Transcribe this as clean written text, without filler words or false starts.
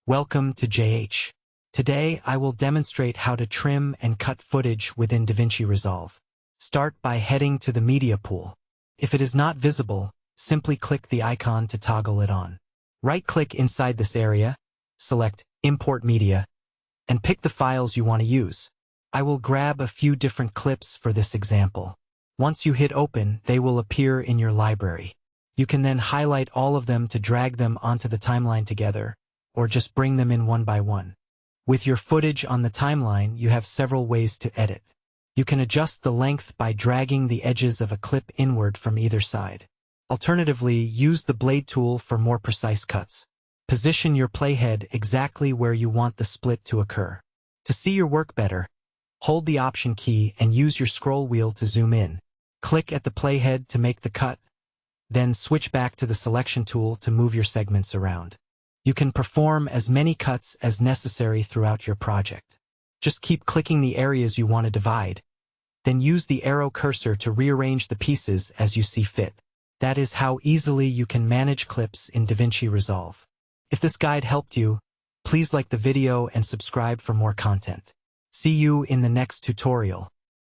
Welcome to JH. Today I will demonstrate how to trim and cut footage within DaVinci Resolve. Start by heading to the media pool. If it is not visible, simply click the icon to toggle it on. Right-click inside this area, select Import Media, and pick the files you want to use. I will grab a few different clips for this example. Once you hit Open, they will appear in your library. You can then highlight all of them to drag them onto the timeline together, or just bring them in one by one. With your footage on the timeline, you have several ways to edit. You can adjust the length by dragging the edges of a clip inward from either side. Alternatively, use the blade tool for more precise cuts. Position your playhead exactly where you want the split to occur. To see your work better, hold the Option key and use your scroll wheel to zoom in. Click at the playhead to make the cut, then switch back to the Selection tool to move your segments around. You can perform as many cuts as necessary throughout your project. Just keep clicking the areas you want to divide, then use the arrow cursor to rearrange the pieces as you see fit. That is how easily you can manage clips in DaVinci Resolve. If this guide helped you, please like the video and subscribe for more content. See you in the next tutorial.